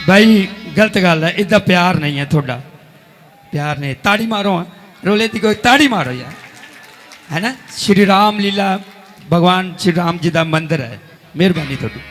भाई गलत गल है, इदा प्यार नहीं है थोड़ा, प्यार नहीं। ताड़ी मारो, रोले की कोई ताड़ी मारो यार, है ना। श्री राम लीला भगवान श्री राम जी का मंदिर है, मेहरबानी थोड़ी।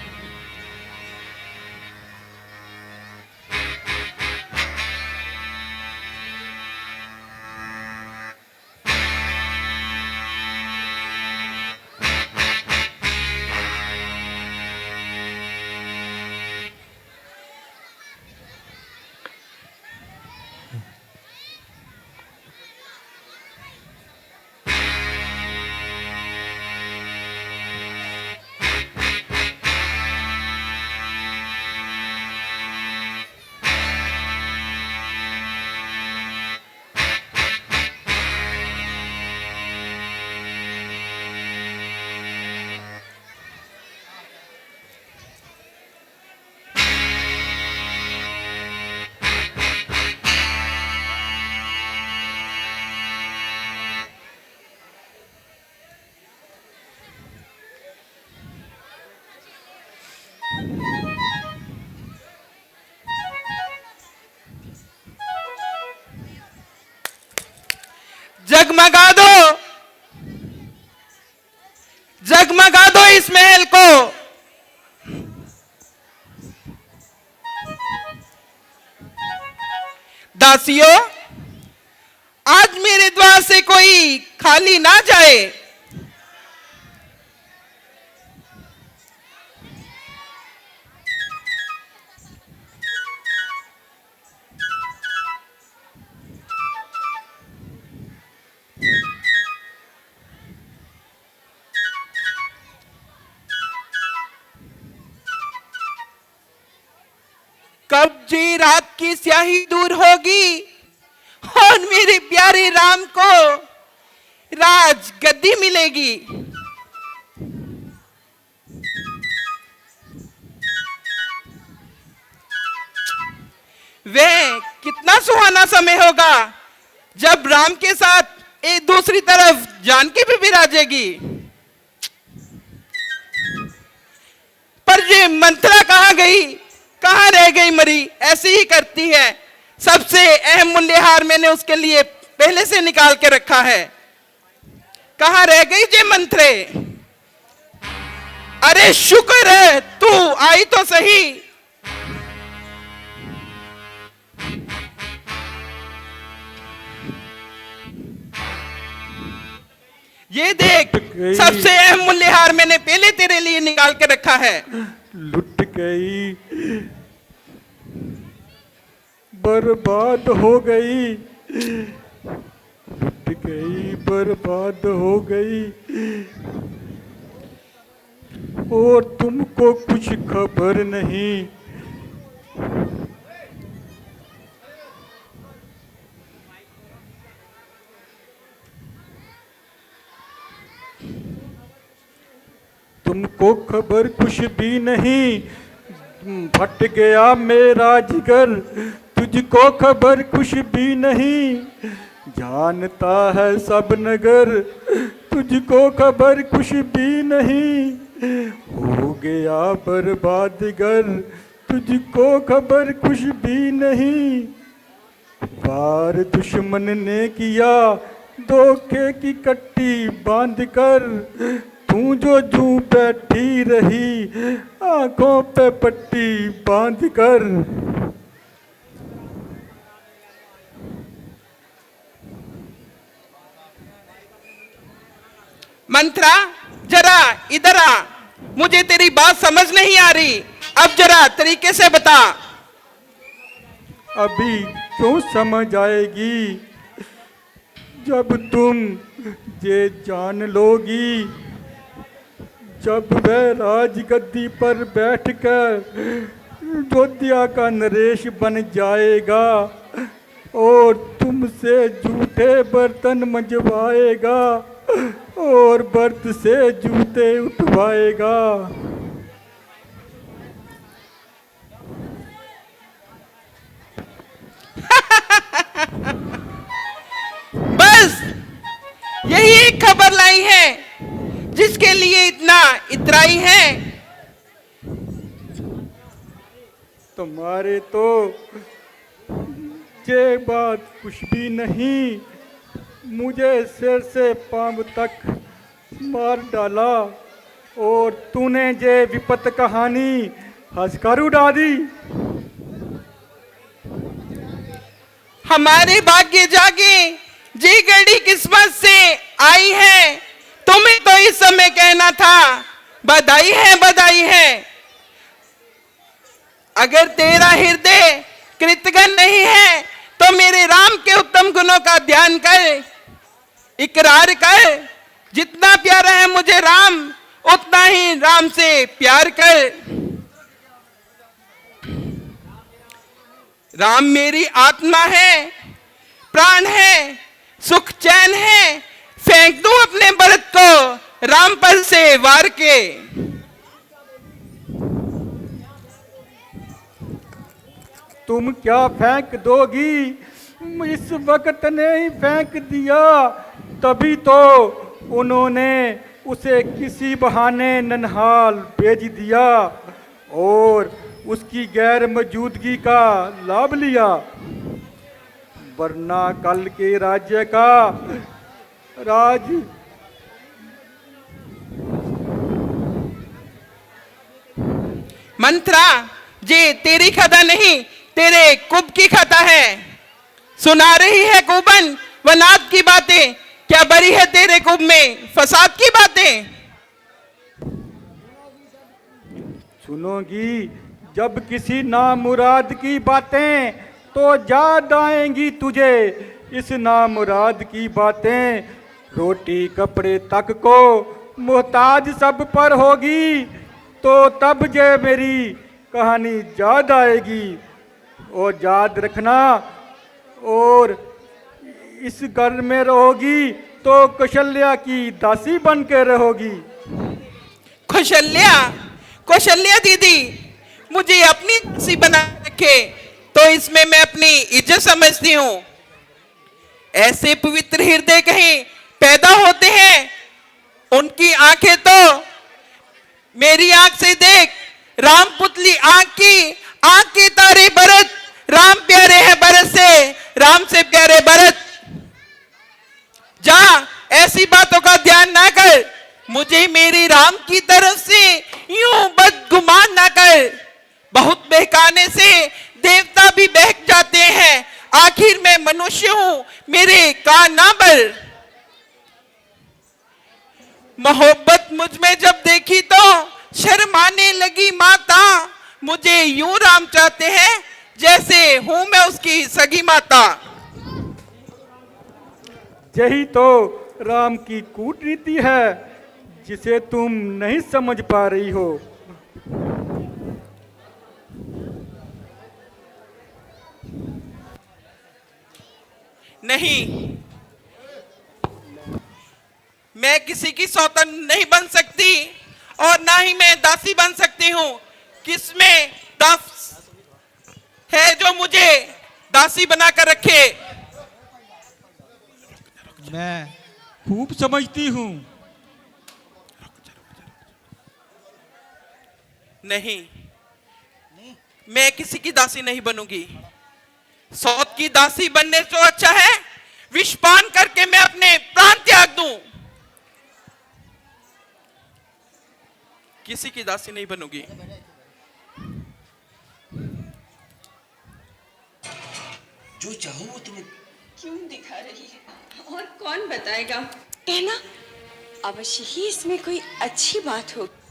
जगमगा दो, जगमगा दो इस महल को। दासियों, आज मेरे द्वार से कोई खाली ना जाए। कब जी रात की स्याही दूर होगी और मेरे प्यारे राम को राज गद्दी मिलेगी। वह कितना सुहाना समय होगा जब राम के साथ एक दूसरी तरफ जानकी भी विराजेगी। पर ये मंत्रा कहाँ गई, कहाँ रह गई मरी, ऐसी ही करती है। सबसे अहम मूल्यहार मैंने उसके लिए पहले से निकाल के रखा है। कहाँ रह गई जे मंत्रे? अरे शुक्र है तू आई तो सही। ये देख, सबसे अहम मूल्यहार मैंने पहले तेरे लिए निकाल के रखा है। लुट गई, बर्बाद हो गई, लुट गई, बर्बाद हो गई, और तुमको कुछ खबर नहीं। तुमको खबर कुछ भी नहीं, फट गया मेरा जिगर, तुझको खबर कुछ भी नहीं, जानता है सब नगर, तुझको खबर कुछ भी नहीं, हो गया बर्बाद घर, तुझको खबर कुछ भी नहीं। वार दुश्मन ने किया धोखे की कट्टी बांध कर, तू जो जू बैठी रही आंखों पे पट्टी बांध कर। मंत्रा, जरा इधर आ, मुझे तेरी बात समझ नहीं आ रही, अब जरा तरीके से बता। अभी क्यों समझ आएगी, जब तुम ये जान लोगी, जब वह राजगद्दी पर बैठकर जोध्या का नरेश बन जाएगा और तुमसे जूठे बर्तन मंजवाएगा और बर्त से जूते उठवाएगा। बस यही एक खबर लाई है जिसके लिए इतना इतराई है। तुम्हारे तो ये बात कुछ भी नहीं, मुझे सिर से पांव तक मार डाला और तूने ये विपत कहानी हंसकर उड़ा दी। हमारे भाग्य जागे, जी घड़ी किस्मत से आई है, तुम्हें तो इस समय कहना था बधाई है बधाई है। अगर तेरा हृदय कृतज्ञ नहीं है तो मेरे राम के उत्तम गुणों का ध्यान कर, इकरार कर, जितना प्यारा है मुझे राम उतना ही राम से प्यार कर। राम मेरी आत्मा है, प्राण है, सुख चैन है, फेंक दूं अपने भरत को राम पर से वार के। तुम क्या फेंक दोगी, इस वक्त ने ही फेंक दिया, तभी तो उन्होंने उसे किसी बहाने ननहाल भेज दिया और उसकी गैर मौजूदगी का लाभ लिया, वरना कल के राज्य का राज मंत्रा, ये तेरी खता नहीं तेरे कुब की खता है। सुना रही है कुबन वनाद की बातें, क्या बरी है तेरे कुब में फसाद की बातें। सुनोगी जब किसी नामुराद की बातें तो याद आएंगी तुझे इस नामुराद की बातें। रोटी कपड़े तक को मोहताज सब पर होगी तो तब जे मेरी कहानी याद आएगी। और याद रखना, और इस घर में रहोगी तो कौशल्या की दासी बन के रहोगी। कौशल्या, कौशल्या दीदी मुझे अपनी दासी बना रखे तो इसमें मैं अपनी इज्जत समझती हूँ। ऐसे पवित्र हृदय कहीं पैदा होते हैं, उनकी आंखें तो मेरी आंख से देख, राम पुतली आंख के तारे भरत, राम प्यारे है भरत से, राम से प्यारे भरत। जा ऐसी बातों का ध्यान ना कर, मुझे मेरी राम की तरफ से यूं बदगुमान ना कर। बहुत बहकाने से देवता भी बहक जाते हैं, आखिर मैं मनुष्य हूं, मेरे कान ना भर। मोहब्बत मुझ में जब देखी तो शर्माने लगी माता, मुझे यूं राम चाहते हैं जैसे हूं मैं उसकी सगी माता। यही तो राम की कूटनीति है जिसे तुम नहीं समझ पा रही हो। नहीं, मैं किसी की सौतन नहीं बन सकती और ना ही मैं दासी बन सकती हूँ। किसमें दास है जो मुझे दासी बनाकर रखे। मैं खूब समझती हूँ। नहीं, मैं किसी की दासी नहीं बनूंगी। सौत की दासी बनने से अच्छा है विषपान करके मैं अपने प्राण त्याग दूं। किसी की दासी नहीं बनूंगी। जो चाहो वो तुम्हें क्यों दिखा रही है और कौन बताएगा? कहना अवश्य ही इसमें कोई अच्छी बात होगी।